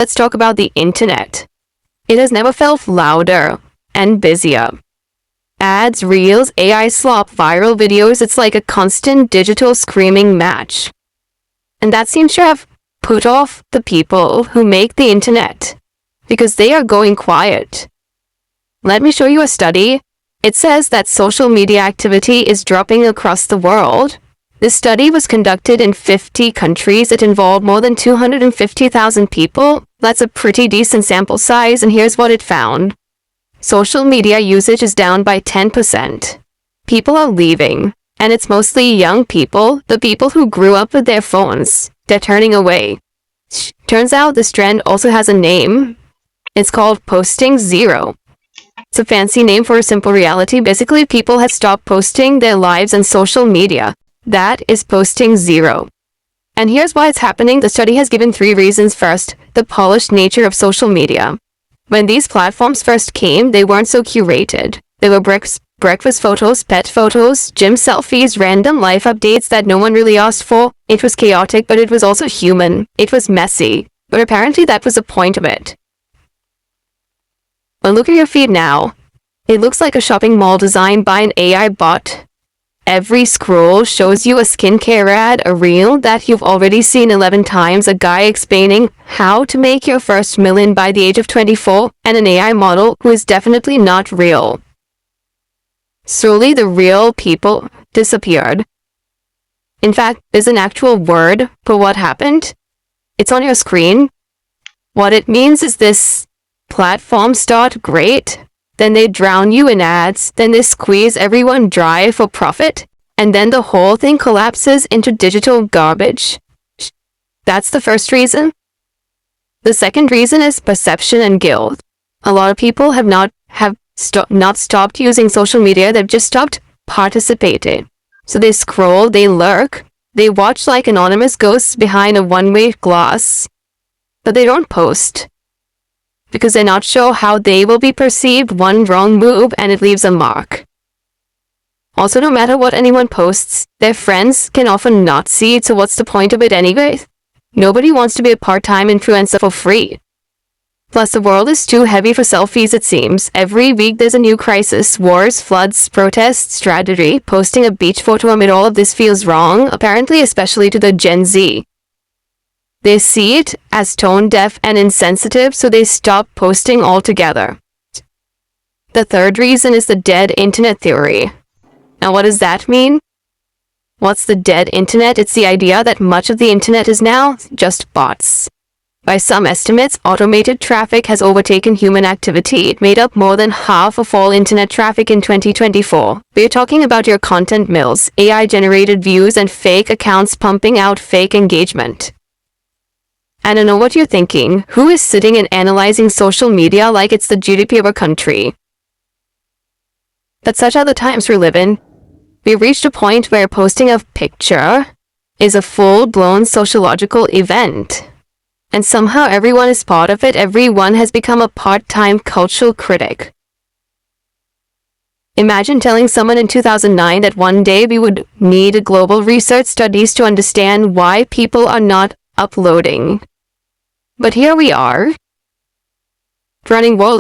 Let's talk about the internet. It has never felt louder and busier. Ads, reels, AI slop, viral videos, it's like a constant digital screaming match. And that seems to have put off the people who make the internet, because they are going quiet. Let me show you a study. It says that social media activity is dropping across the world. This study was conducted in 50 countries. It involved more than 250,000 people. That's a pretty decent sample size, and here's what it found. Social media usage is down by 10%. People are leaving, and it's mostly young people, the people who grew up with their phones. They're turning away. Turns out this trend also has a name. It's called posting zero. It's a fancy name for a simple reality. Basically, people have stopped posting their lives on social media. That is posting zero. And here's why it's happening. The study has given 3 reasons. First, the polished nature of social media. When these platforms first came, they weren't so curated. There were breakfast photos, pet photos, gym selfies, random life updates that no one really asked for. It was chaotic, but it was also human. It was messy. But apparently that was the point of it. But look at your feed now. It looks like a shopping mall designed by an AI bot. Every scroll shows you a skincare ad, a reel that you've already seen 11 times, a guy explaining how to make your first million by the age of 24, and an AI model who is definitely not real. Slowly, the real people disappeared. In fact, there's an actual word for what happened. It's on your screen. What it means is this: platforms start great, then they drown you in ads, then they squeeze everyone dry for profit, and then the whole thing collapses into digital garbage. That's the first reason. The second reason is perception and guilt. A lot of people have not stopped using social media, they've just stopped participating. So they scroll, they lurk, they watch like anonymous ghosts behind a one-way glass, but they don't post, because they're not sure how they will be perceived. One wrong move and it leaves a mark. Also, no matter what anyone posts, their friends can often not see it, so what's the point of it anyway? Nobody wants to be a part-time influencer for free. Plus, the world is too heavy for selfies, it seems. Every week there's a new crisis. Wars, floods, protests, tragedy. Posting a beach photo amid all of this feels wrong, apparently, especially to the Gen Z. They see it as tone-deaf and insensitive, so they stop posting altogether. The third reason is the dead internet theory. Now, what does that mean? What's the dead internet? It's the idea that much of the internet is now just bots. By some estimates, automated traffic has overtaken human activity. It made up more than half of all internet traffic in 2024. We're talking about your content mills, AI-generated views, and fake accounts pumping out fake engagement. And I know what you're thinking. Who is sitting and analyzing social media like it's the GDP of a country? But such are the times we live in. We've reached a point where posting a picture is a full-blown sociological event. And somehow everyone is part of it. Everyone has become a part-time cultural critic. Imagine telling someone in 2009 that one day we would need global research studies to understand why people are not uploading. But here we are, running world